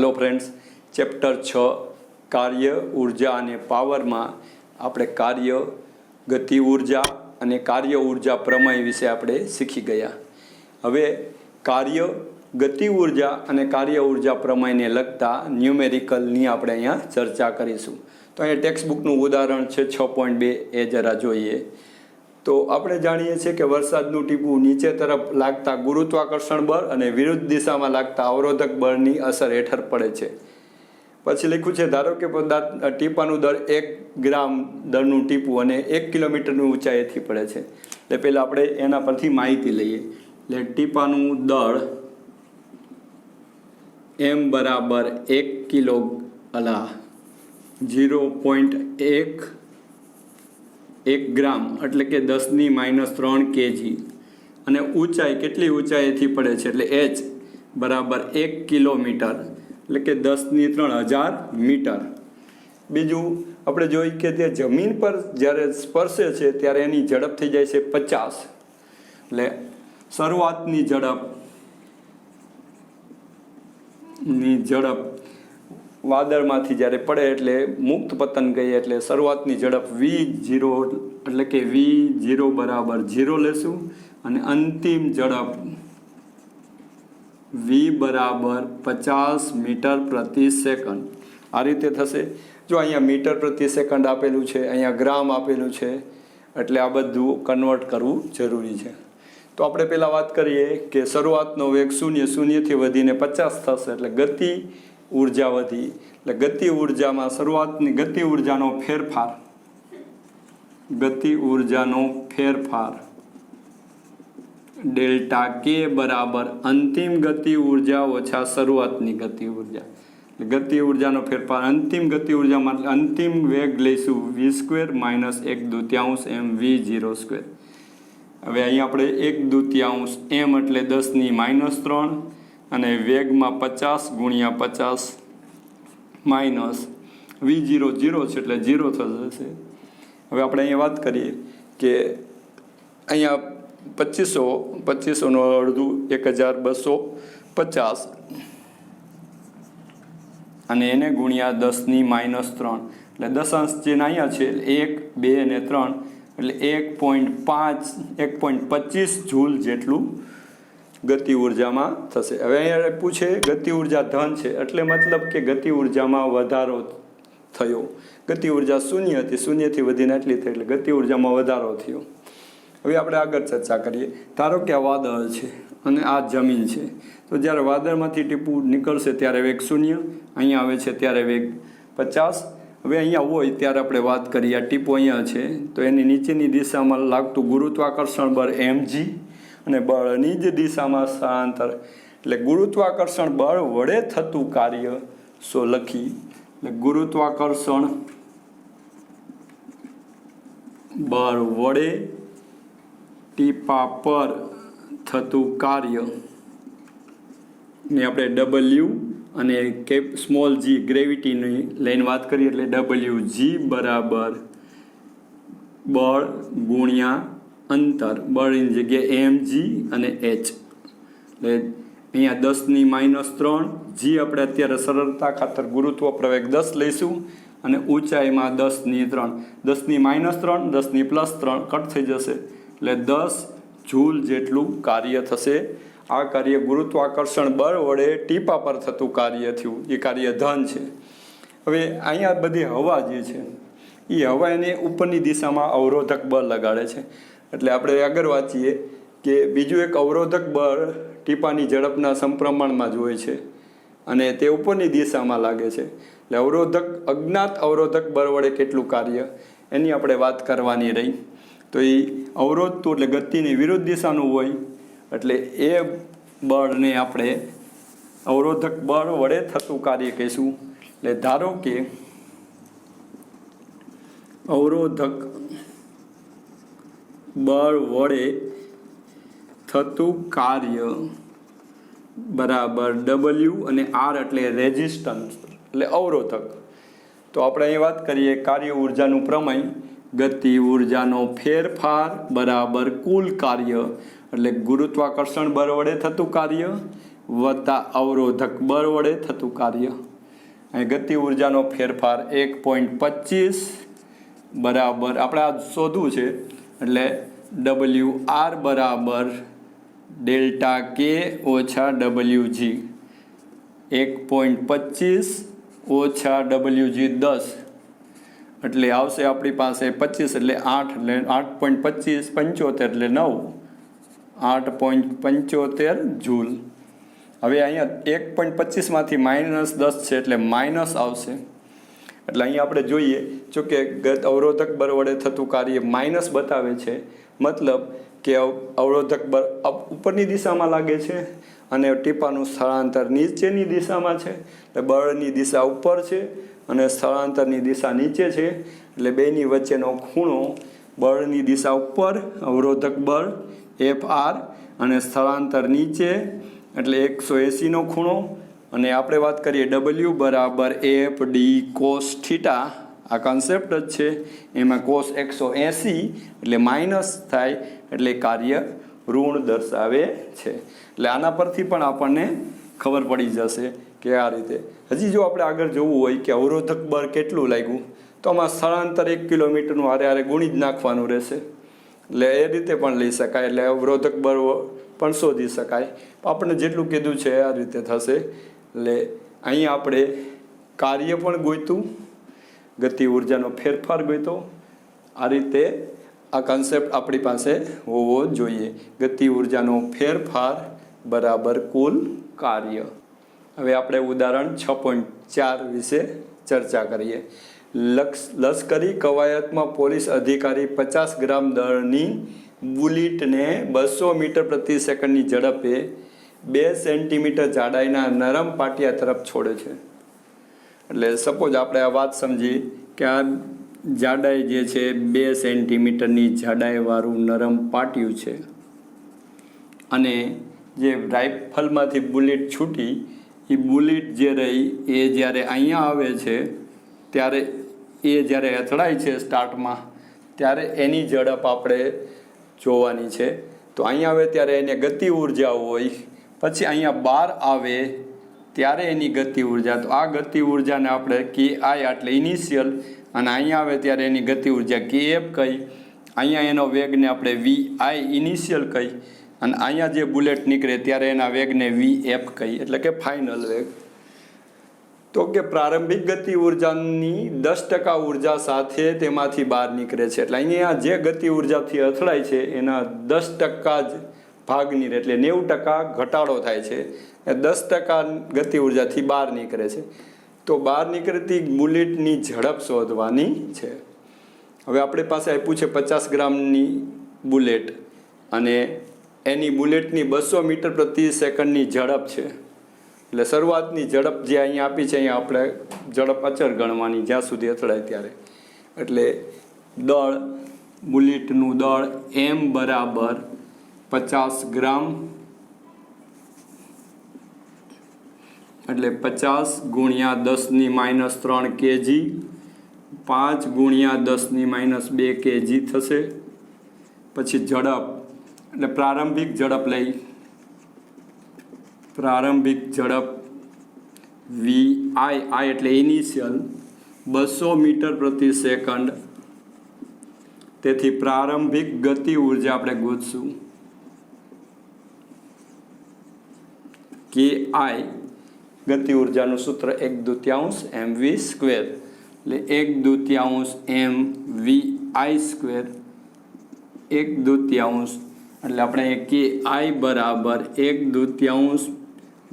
Hello friends, chapter 6 कार्य ऊर्जा અને પાવરમાં આપણે કાર્ય ગતિ ઊર્જા અને કાર્ય ઊર્જા પ્રમેય વિશે આપણે શીખી ગયા. હવે કાર્ય ગતિ ઊર્જા અને કાર્ય ઊર્જા પ્રમેયને લગતા ન્યુમેરિકલની આપણે અહીંયા ચર્ચા કરીશું. તો અહીંયા ટેક્સ્ટ બુકનું ઉદાહરણ છે 6.2, એ જરા જોઈએ. તો આપણે જાણીએ છીએ કે વરસાદનું ટીપું નીચે તરફ લાગતા ગુરુત્વાકર્ષણ બળ અને વિરુદ્ધ દિશામાં લાગતા અવરોધક બળની અસર હેઠળ પડે છે. પછી લખ્યું છે, ધારો કે ટીપાનું દળ 1 ગ્રામ દળનું ટીપું અને 1 કિલોમીટરની ઊંચાઈથી પડે છે. એટલે પહેલાં આપણે એના પરથી માહિતી લઈએ. એટલે ટીપાનું દળ m બરાબર 1 કિલો 0.1 ગ્રામ એટલે કે 10⁻³ kg અને ઊંચાઈ કેટલી ઊંચાઈથી પડે છે એટલે h બરાબર 1 કિલોમીટર એટલે કે 10⁻³ મીટર. બીજું આપણે જોઈએ કે તે જમીન પર જ્યારે સ્પર્શે છે ત્યારે એની ઝડપ થઈ જાય છે 50. એટલે શરૂઆતની ઝડપ વાદળમાંથી જ્યારે પડે એટલે મુક્ત પતન કહીએ, એટલે શરૂઆતની ઝડપ v0 એટલે કે v0 બરાબર 0 લેશું અને અંતિમ ઝડપ v બરાબર 50 મીટર પ્રતિ સેકન્ડ. આ રીતે થશે. જો અહીંયા મીટર પ્રતિ સેકન્ડ આપેલું છે, અહીંયા ગ્રામ આપેલું છે, એટલે આ બધું કન્વર્ટ કરવું જરૂરી છે. તો આપણે પહેલાં વાત કરીએ કે શરૂઆતનો વેગ 0થી વધીને 50 થશે એટલે ગતિ ઊર્જા વધી. એટલે ગતિ ઊર્જામાં શરૂઆતની ગતિ ઊર્જાનો ફેરફાર ડેલ્ટા કે બરાબર અંતિમ ગતિ ઊર્જા ઓછા શરૂઆતની ગતિ ઊર્જા. ગતિ ઊર્જાનો ફેરફાર અંતિમ ગતિ ઊર્જામાં અંતિમ વેગ લઈશું v² - 1/2 mv02. હવે અહીં આપણે 1/2 m એટલે 10⁻³ અને વેગમાં 50 × 50 માઇનસ v0 0 છે એટલે 0 થશે. હવે આપણે અહીંયા વાત કરીએ કે અહીંયા 2500 નું અડધું 1250 અને એને ગુણ્યા 10⁻³ એટલે દશાંશ ચિહ્ન અહીંયા છે 1, 2 અને 3 એટલે 1.25 જૂલ જેટલું ગતિ ઊર્જામાં થશે. હવે અહીંયા પૂછે ગતિ ઊર્જા ધન છે એટલે મતલબ કે ગતિ ઊર્જામાં વધારો થયો. ગતિ ઊર્જા 0 હતી, 0થી વધીને એટલી થઈ એટલે ગતિ ઊર્જામાં વધારો થયો. હવે આપણે આગળ ચર્ચા કરીએ. ધારો કે આ વાદળ છે અને આ જમીન છે. તો જ્યારે વાદળમાંથી ટીપું નીકળશે ત્યારે વેગ 0, અહીંયા આવે છે ત્યારે વેગ 50. હવે અહીંયા હોય ત્યારે આપણે વાત કરીએ, આ ટીપું અહીંયા છે તો એની નીચેની દિશામાં લાગતું ગુરુત્વાકર્ષણ બળ mg અને બળની જ દિશામાં સ્થળાંતર એટલે ગુરુત્વાકર્ષણ બળ વડે થતું કાર્ય લખી. એટલે ગુરુત્વાકર્ષણ બળ વડે ટીપા પર થતું કાર્ય ને આપણે w અને સ્મોલ g ગ્રેવિટીની લઈને વાત કરીએ એટલે wg બરાબર બળ ગુણ્યા અંતર. બળની જગ્યાએ mg અને h. એટલે અહીંયા 10⁻³ g આપણે અત્યારે સરળતા ખાતર ગુરુત્વ પ્રવેગ 10 લઈશું અને ઊંચાઈમાં 10⁻³ 10⁻³ કટ થઈ જશે એટલે 10 જૂલ જેટલું કાર્ય થશે. આ કાર્ય ગુરુત્વાકર્ષણ બળ વડે ટીપા પર થતું કાર્ય થયું, એ કાર્ય ધન છે. હવે અહીંયા બધી હવા જે છે એ હવા એને ઉપરની દિશામાં અવરોધક બળ લગાડે છે. એટલે આપણે આગળ વાંચીએ કે બીજું એક અવરોધક બળ ટીપાની ઝડપના સમપ્રમાણમાં જ હોય છે અને તે ઉપરની દિશામાં લાગે છે. એટલે અજ્ઞાત અવરોધક બળ વડે કેટલું કાર્ય એની આપણે વાત કરવાની રહી. તો એ અવરોધતું એટલે ગતિની વિરુદ્ધ દિશાનું હોય એટલે એ બળને આપણે અવરોધક બળ વડે થતું કાર્ય કહીશું. એટલે ધારો કે અવરોધક બળ વડે થતું કાર્ય બરાબર w અને r એટલે રેઝિસ્ટન્સ એટલે અવરોધક. તો આપણે અહીં વાત કરીએ કાર્ય ઊર્જાનું પ્રમેય ગતિ ઊર્જાનો ફેરફાર બરાબર કુલ કાર્ય એટલે ગુરુત્વાકર્ષણ બળ વડે થતું કાર્ય વત્તા અવરોધક બળ વડે થતું કાર્ય. અહીં ગતિ ઉર્જાનો ફેરફાર 1.25 બરાબર આપણે આ શોધવું છે એટલે WR બરાબર ડેલ્ટા કે ઓછા WG. 1.25 ઓછા WG 10 એટલે આવશે આપણી પાસે 25 એટલે 8 એટલે 8.25 75 એટલે 9 8.75 જૂલ. હવે અહીંયા 1.25 માંથી -10 છે એટલે માઇનસ આવશે. એટલે અહીંયા આપણે જોઈએ જો કે અવરોધક બળ વડે થતું કાર્ય માઇનસ બતાવે છે, મતલબ કે અવરોધક બળ ઉપરની દિશામાં લાગે છે અને ટીપાનું સ્થળાંતર નીચેની દિશામાં છે. એટલે બળની દિશા ઉપર છે અને સ્થળાંતરની દિશા નીચે છે. એટલે બેની વચ્ચેનો ખૂણો બળની દિશા ઉપર અવરોધક બળ FR અને સ્થળાંતર નીચે એટલે 180નો ખૂણો. અને આપણે વાત કરીએ W બરાબર FD cos થીટા, આ કન્સેપ્ટ જ છે. એમાં cos 180 એટલે માઇનસ થાય એટલે કાર્ય ઋણ દર્શાવે છે. એટલે આના પરથી પણ આપણને ખબર પડી જશે કે આ રીતે. હજી જો આપણે આગળ જોવું હોય કે અવરોધક બળ કેટલું લાગ્યું તો આમાં સ્થળાંતર 1 કિલોમીટરનું હારે ગુણી જ નાખવાનું રહેશે. એટલે એ રીતે પણ લઈ શકાય. એટલે અવરોધક બળ પણ શોધી શકાય. આપણે જેટલું કીધું છે આ રીતે થશે. એટલે અહીંયા આપણે કાર્ય પણ ગોઈતું, ગતિ ઉર્જાનો ફેરફાર ગોઈતો. આ રીતે આ કન્સેપ્ટ આપણી પાસે હોવો જોઈએ. ગતિ ઉર્જાનો ફેરફાર બરાબર કુલ કાર્ય. હવે આપણે ઉદાહરણ 6.4 વિશે ચર્ચા કરીએ. લશ્કરી કવાયતમાં પોલીસ અધિકારી 50 ગ્રામ દળની બુલેટને 200 મીટર પ્રતિ સેકન્ડની ઝડપે 2 સેન્ટીમીટર જાડાઈના નરમ પાટિયા તરફ છોડે છે. એટલે સપોઝ આપણે આ વાત સમજી કે આ જાડાઈ જે છે 2 સેન્ટીમીટરની જાડાઈવાળું નરમ પાટિયું છે અને જે રાઇફલમાંથી બુલેટ છૂટી એ બુલેટ જે રહી એ જ્યારે અહીંયા આવે છે ત્યારે એ જ્યારે અથડાય છે સ્ટાર્ટમાં ત્યારે એની ઝડપ આપણે જોવાની છે. તો અહીંયા આવે ત્યારે એને ગતિ ઉર્જા હોય, પછી અહીંયા બહાર આવે ત્યારે એની ગતિ ઉર્જા. તો આ ગતિ ઉર્જાને આપણે KI એટલે ઇનિશિયલ, અને અહીંયા આવે ત્યારે એની ગતિ ઉર્જા KF કહી. અહીંયા એનો વેગને આપણે VI ઇનિશિયલ કહી, અને અહીંયા જે બુલેટ નીકળે ત્યારે એના વેગને VF કહી, એટલે કે ફાઇનલ વેગ. તો કે પ્રારંભિક ગતિ ઉર્જાની 10% ઉર્જા સાથે તેમાંથી બહાર નીકળે છે. એટલે અહીંયા જે ગતિ ઉર્જાથી અથડાય છે એના 10% જ ભાગની રહે, એટલે 90% ઘટાડો થાય છે. એ 10% ગતિ ઉર્જાથી બહાર નીકળે છે. તો બહાર નીકળતી બુલેટની ઝડપ શોધવાની છે. હવે આપણી પાસે આપ્યું છે 50 ગ્રામની બુલેટ અને એની બુલેટની 200 મીટર પ્રતિ સેકન્ડની ઝડપ છે. એટલે શરૂઆતની ઝડપ જે અહીંયા આપી છે અહીંયા આપણે ઝડપ અચળ ગણવાની જ્યાં સુધી અથડાય ત્યારે. એટલે દળ, બુલેટનું દળ M બરાબર 50 ગ્રામ એટલે 50 ગુણ્યા 10⁻³ kg, 5 ગુણ્યા 10⁻² kg થશે. પછી ઝડપ એટલે પ્રારંભિક ઝડપ લઈ, પ્રારંભિક ઝડપ VI એટલે ઇનિશિયલ 200 મીટર પ્રતિ સેકન્ડ. તેથી પ્રારંભિક ગતિ ઉર્જા આપણે ગોતશું KI. ગતિ ઉર્જાનું સૂત્ર 1/2 mv², એટલે 1/2 mvi², 1/2 એટલે આપણે KI બરાબર 1/2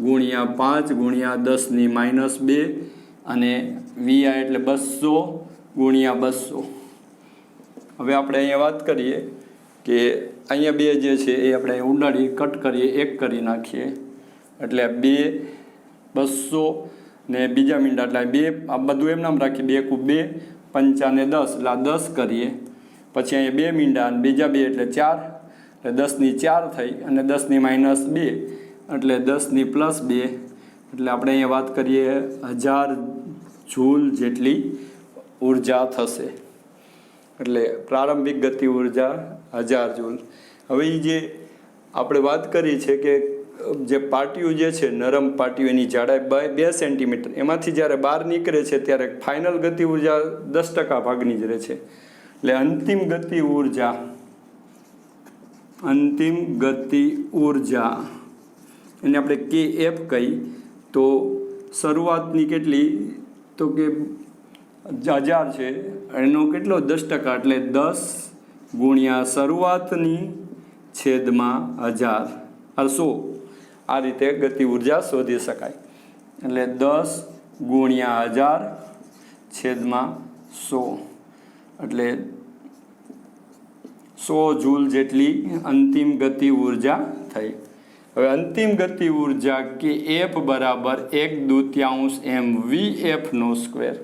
ગુણ્યા 5 ગુણ્યા 10⁻², અને VI એટલે 200 ગુણ્યા 200. હવે આપણે અહીંયા વાત કરીએ કે અહીંયા બે જે છે એ આપણે ઉડાડીએ, કટ કરીએ, 1 કરી નાખીએ. એટલે 2 200 ને બીજા મીંડા એટલે 2, આ બધું એમ નામ રાખીએ. 2 × 2 = 10, એટલે આ 10 કરીએ. પછી અહીંયા 2 મીંડા અને બીજા 2 એટલે 4, એટલે 10⁻4 થઈ, અને 10⁻2 એટલે 10⁻2, એટલે આપણે અહીંયા વાત કરીએ 1000 જૂલ જેટલી ઉર્જા થશે. એટલે પ્રારંભિક ગતિ ઉર્જા 1000 જૂલ. હવે એ જે આપણે વાત કરી છે કે જે પાટિયું જે છે નરમ પાટિયું એની જાડાઈ 2 સેન્ટીમીટર, એમાંથી જ્યારે બહાર નીકળે છે ત્યારે ફાઇનલ ગતિ ઉર્જા 10% ભાગની જ રહે છે. એટલે અંતિમ ગતિ ઉર્જા એને આપણે KF કહી. તો શરૂઆતની કેટલી, તો કે 1000 છે, એનો કેટલો 10%, એટલે 10 ગુણ્યા શરૂઆતની છેદમાં 100. આ રીતે ગતિ ઉર્જા શોધી શકાય. એટલે 10 ગુણ્યા 1000 છેદમાં 100, એટલે 100 જૂલ જેટલી અંતિમ ગતિ ઉર્જા થઈ. હવે અંતિમ ગતિ ઉર્જા KF બરાબર 1/2 mvf²,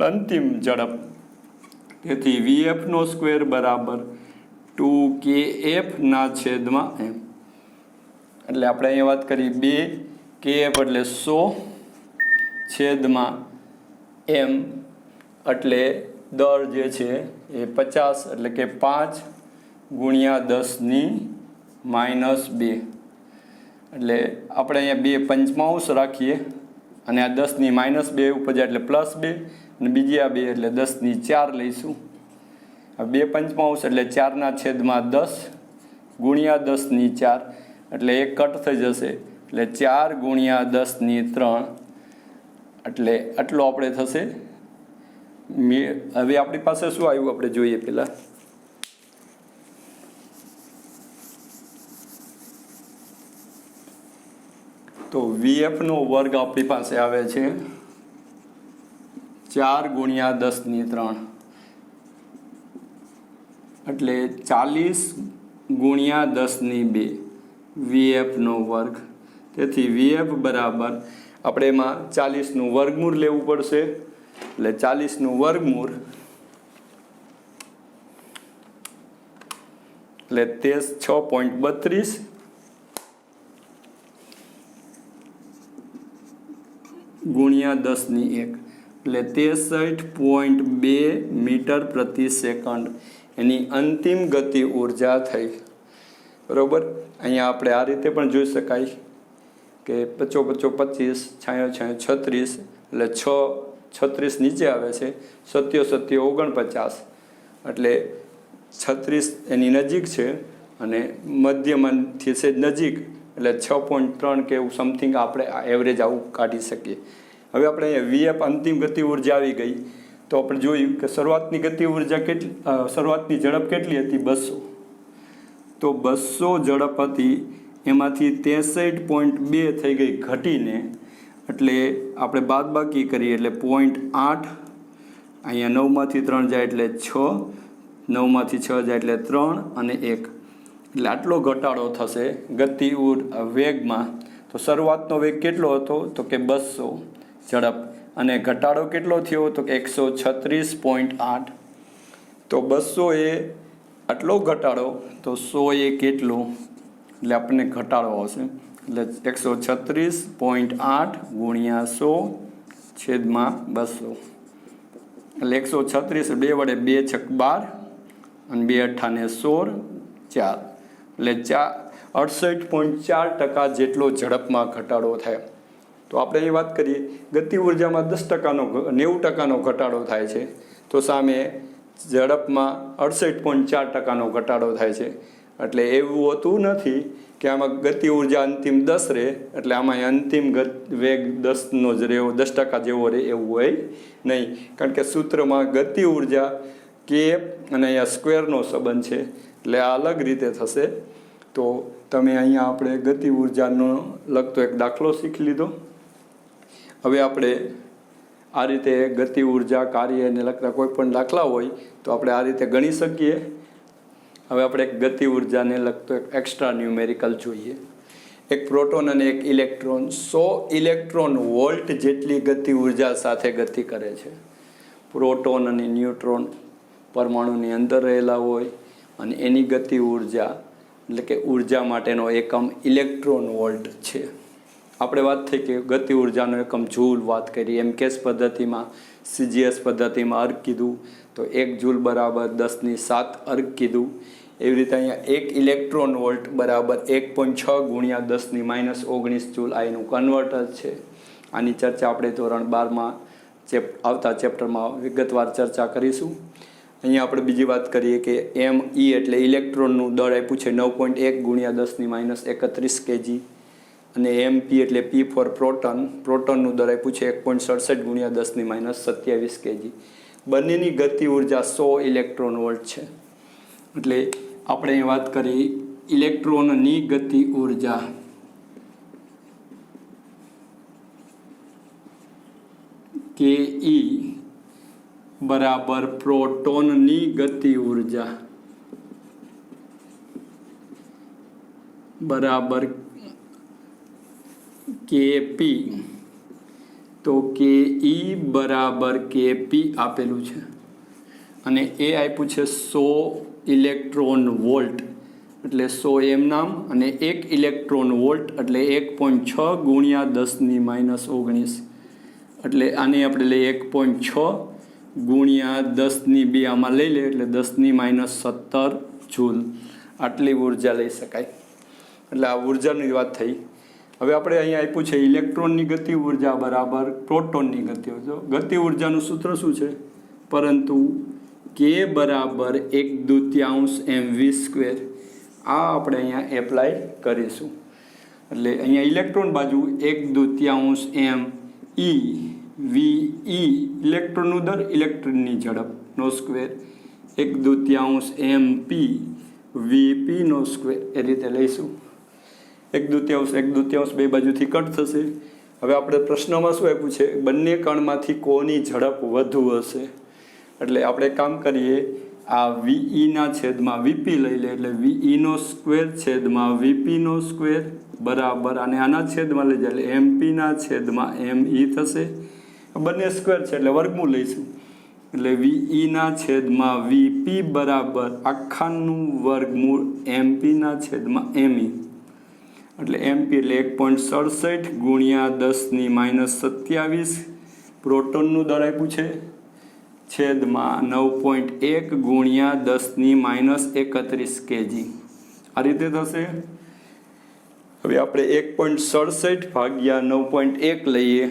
અંતિમ ઝડપ. તેથી vf² બરાબર 2kF/m. એટલે આપણે અહીંયા વાત કરી 2 kF એટલે 100 છેદમાં m એટલે દર જે છે એ 50, એટલે કે 5 ગુણ્યા 10⁻². એટલે આપણે અહીંયા 2 પંચમાંશ રાખીએ અને આ 10⁻² ઉપર જાય એટલે +2, અને બીજી આ 2 એટલે 10⁴ લઈશું. આ 2 પંચમાંશ એટલે 4/10 ગુણ્યા 10⁴, એટલે 1 કટ થઈ જશે, એટલે 4 ગુણ્યા 10⁻3, એટલે આટલો આપણે થશે. હવે આપણી પાસે શું આવ્યું આપણે જોઈએ પહેલાં. તો VF² આપણી પાસે આવે છે 4 ગુણ્યા 10⁻3, એટલે 40 ગુણ્યા 10⁻2 VF². તેથી VF બરાબર આપણે એમાં 40નું વર્ગમૂળ લેવું પડશે. એટલે 40નું વર્ગમૂળ એટલે 6.32 ગુણ્યા 10⁻1, એટલે 63.2 મીટર પ્રતિ સેકન્ડ એની અંતિમ ગતિ ઉર્જા થઈ. બરાબર. અહીંયા આપણે આ રીતે પણ જોઈ શકાય કે 55 25 56 36, એટલે 36 નીચે આવે છે, 7 49, એટલે 36 એની નજીક છે અને મધ્યમાંથી છે નજીક, એટલે 6.3 કે એવું સમથિંગ આપણે એવરેજ આવું કાઢી શકીએ. હવે આપણે અહીંયા VF અંતિમ ગતિ ઉર્જા આવી ગઈ. તો આપણે જોયું કે શરૂઆતની ગતિ ઉર્જા શરૂઆતની ઝડપ કેટલી હતી? 200. તો 200 ઝડપ હતી, એમાંથી 63.2 થઈ ગઈ ઘટીને, એટલે આપણે બાદબાકી કરીએ એટલે 0.8, અહીંયા 9માંથી 3 જાય એટલે 6, 9માંથી 6 જાય એટલે 3 અને 1, એટલે આટલો ઘટાડો થશે ગતિ વેગમાં. તો શરૂઆતનો વેગ કેટલો હતો? તો કે 200 ઝડપ, અને ઘટાડો કેટલો થયો? તો કે 136.8. તો 200 એ આટલો ઘટાડો, તો 100 એ કેટલો? એટલે આપણને ઘટાડો આવશે. એટલે 136.8 ગુણ્યા 100 છેદમાં 200, એટલે 136, 2 વડે 2 છક 12 અને 2 અઠ્ઠાને 16, 4, એટલે 68.4% જેટલો ઝડપમાં ઘટાડો થાય. તો આપણે અહીં વાત કરીએ ગતિ ઉર્જામાં 90% ઘટાડો થાય છે, તો સામે ઝડપમાં 68.4% ઘટાડો થાય છે. એટલે એવું હોતું નથી કે આમાં ગતિ ઉર્જા અંતિમ 10 રહે, એટલે આમાં અંતિમ વેગ 10નો જ રહે, 10% જેવો રહે એવું હોય નહીં. કારણ કે સૂત્રમાં ગતિ ઉર્જા KF અને અહીંયા સ્ક્વેરનો સંબંધ છે, એટલે આ અલગ રીતે થશે. તો તમે અહીંયા આપણે ગતિ ઉર્જાનો લગતો એક દાખલો શીખી લીધો. હવે આપણે આ રીતે ગતિ ઉર્જા કાર્યને લગતા કોઈ પણ દાખલા હોય તો આપણે આ રીતે ગણી શકીએ. હવે આપણે એક ગતિ ઉર્જાને લગતો એક એક્સ્ટ્રા ન્યુમેરિકલ જોઈએ. એક પ્રોટોન અને એક ઇલેક્ટ્રોન 100 ઇલેક્ટ્રોન વોલ્ટ જેટલી ગતિ ઉર્જા સાથે ગતિ કરે છે. પ્રોટોન અને ન્યુટ્રોન પરમાણુની અંદર રહેલા હોય અને એની ગતિ ઉર્જા એટલે કે ઉર્જા માટેનો એકમ ઇલેક્ટ્રોન વોલ્ટ છે. આપણે વાત થઈ કે ગતિ ઉર્જાનો એકમ જૂલ વાત કરી. MKS પદ્ધતિમાં, CGS પદ્ધતિમાં અર્ગ કીધું તો 1 જૂલ બરાબર 10⁷ અર્ગ કીધું. એવી રીતે અહીંયા 1 ઇલેક્ટ્રોન વોલ્ટ બરાબર 1.6 ગુણ્યા 10⁻19 જૂલ આ એનું કન્વર્ટર છે. આની ચર્ચા આપણે ધોરણ 12માં આવતા ચેપ્ટરમાં વિગતવાર ચર્ચા કરીશું. અહીંયા આપણે બીજી વાત કરીએ કે ME એટલે ઇલેક્ટ્રોનનું દળ આપ્યું છે 9.1 ગુણ્યા 10⁻31 kg અને MP એટલે P ફોર પ્રોટોનનું દળ આપ્યું છે 1.67 ગુણ્યા 10⁻27 kg. બંનેની ગતિ ઉર્જા 100 ઇલેક્ટ્રોન વોલ્ટ છે. એટલે આપણે અહીં વાત કરી ઇલેક્ટ્રોનની ગતિ ઉર્જા કે E બરાબર પ્રોટોનની ગતિ ઉર્જા બરાબર Kp, તો કે E બરાબર Kp આપેલું છે અને એ આપ્યું છે 100 ઇલેક્ટ્રોન વોલ્ટ એટલે 100 એમ નામ અને 1 ઇલેક્ટ્રોન વોલ્ટ એટલે 1.6 ગુણ્યા 10⁻19 એટલે આને આપણે લઈએ 1.6 ગુણ્યા 10⁻2 આમાં લઈ લે એટલે 10⁻17 જૂલ આટલી ઉર્જા લઈ શકાય. એટલે આ ઉર્જાની વાત થઈ. હવે આપણે અહીંયા આપ્યું છે ઇલેક્ટ્રોનની ગતિ ઉર્જા બરાબર પ્રોટોનની ગતિ ઉર્જા. ગતિ ઉર્જાનું સૂત્ર શું છે? પરંતુ K બરાબર 1/2 mv². આ આપણે અહીંયા એપ્લાય કરીશું. એટલે અહીંયા ઇલેક્ટ્રોન બાજુ 1/2 m E VE ઇલેક્ટ્રોનનું દર ઇલેક્ટ્રોનની ઝડપનો સ્ક્વેર 1/2 MP VP નો સ્ક્વેર એ રીતે લઈશું. 1/2 બે બાજુથી કટ થશે. હવે આપણે પ્રશ્નમાં શું આપ્યું છે? બંને કણમાંથી કોની ઝડપ વધુ હશે? એટલે આપણે કામ કરીએ આ VE ના છેદમાં VP લઈ લે એટલે VE નો સ્ક્વેર છેદમાં VP નો સ્ક્વેર બરાબર અને આના છેદમાં લઈ જાય એટલે MP ના છેદમાં ME થશે. બંને સ્ક્વેર છે એટલે વર્ગમૂળ લઈશું એટલે VE ના છેદમાં VP બરાબર આખાનું વર્ગમૂળ MP ના છેદમાં ME એટલે MP એટલે 1.67 ગુણ્યા 10⁻27 પ્રોટોનનું દળ આપ્યું છે છેદમાં 9.1 ગુણ્યા 10⁻31 kg આ રીતે થશે. હવે આપણે 1.67 ભાગ્યા 9.1 લઈએ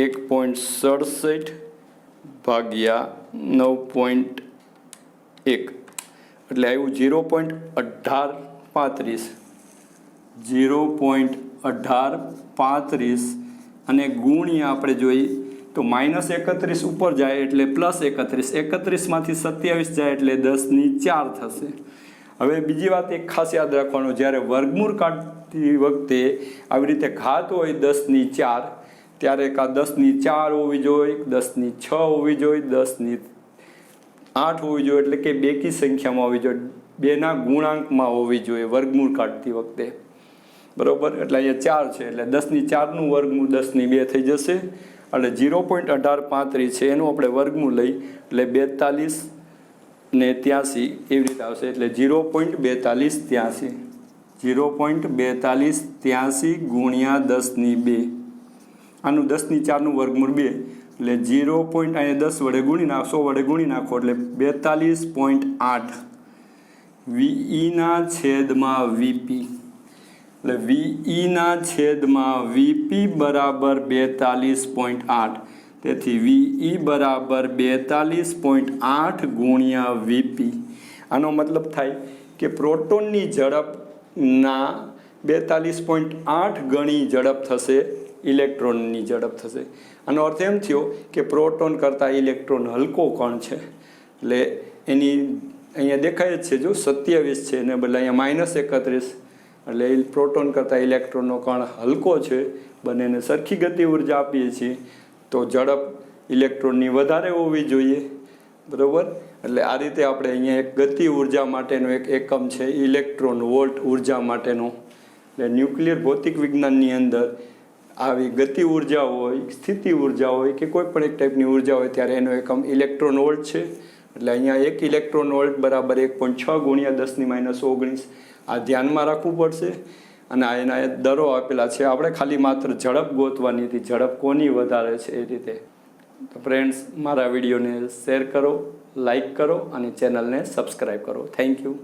1.67 ભાગ્યા 9.1 એટલે આવ્યું 0.1835 0.1835 અને ગુણ્યા આપણે જોઈએ તો -31 ઉપર જાય એટલે +31 31માંથી 27 જાય એટલે 10⁴ થશે. હવે બીજી વાત એક ખાસ યાદ રાખવાનું, જ્યારે વર્ગમૂળ કાઢતી વખતે આવી રીતે ઘાત હોય 10⁴ ત્યારે કાં 10⁴ હોવી જોઈએ, 10�6 હોવી જોઈએ, 10�8 હોવી જોઈએ, એટલે કે બેકી સંખ્યામાં હોવી જોઈએ, બેના ગુણાંકમાં હોવી જોઈએ વર્ગમૂળ કાઢતી વખતે. બરાબર? એટલે અહીંયા 4 છે એટલે 10⁴ વર્ગમૂળ 10⁵ થઈ જશે એટલે 0.1835 છે એનું આપણે વર્ગમૂળ લઈ એટલે 42 ને 83 એવી રીતે આવશે એટલે 0.4283 0.4283 ગુણ્યા 10⁵. આનું 10⁴ વર્ગમૂળ 2 એટલે 0. અહીંયા 10 વડે ગુણી નાખો, 100 વડે ગુણી નાખો એટલે 42.8 VE ના છેદમાં VP એટલે VE ના છેદમાં VP બરાબર 42.8 તેથી VE બરાબર 42.8 ગુણ્યા VP. આનો મતલબ થાય કે પ્રોટોનની ઝડપના 42.8 ગણી ઝડપ થશે ઇલેક્ટ્રોનની ઝડપ થશે. આનો અર્થ એમ થયો કે પ્રોટોન કરતાં ઇલેક્ટ્રોન હલકો કણ છે એટલે એની અહીંયા દેખાય જ છે જો 27 છે એને બદલે અહીંયા -31 એટલે પ્રોટોન કરતાં ઇલેક્ટ્રોનનો કણ હલકો છે. બંનેને સરખી ગતિ ઉર્જા આપીએ છીએ તો ઝડપ ઇલેક્ટ્રોનની વધારે હોવી જોઈએ. બરાબર? એટલે આ રીતે આપણે અહીંયા એક ગતિ ઉર્જા માટેનો એક એકમ છે ઇલેક્ટ્રોન વોલ્ટ ઉર્જા માટેનો. એટલે ન્યુક્લિયર ભૌતિક વિજ્ઞાનની અંદર આવી ગતિ ઉર્જા હોય, સ્થિતિ ઉર્જા હોય કે કોઈ પણ એક ટાઈપની ઉર્જા હોય ત્યારે એનો એકમ ઇલેક્ટ્રોન વોલ્ટ છે. એટલે અહીંયા 1 ઇલેક્ટ્રોન વોલ્ટ બરાબર 1.6 ગુણ્યા 10⁻19 આ ધ્યાનમાં રાખવું પડશે. અને આ એના દરો આપેલા છે, આપણે ખાલી માત્ર ઝડપ ગોતવાની હતી, ઝડપ કોની વધારે છે એ રીતે. તો ફ્રેન્ડ્સ, મારા વિડીયોને શેર કરો, લાઈક કરો અને ચેનલને સબસ્ક્રાઈબ કરો. Thank you.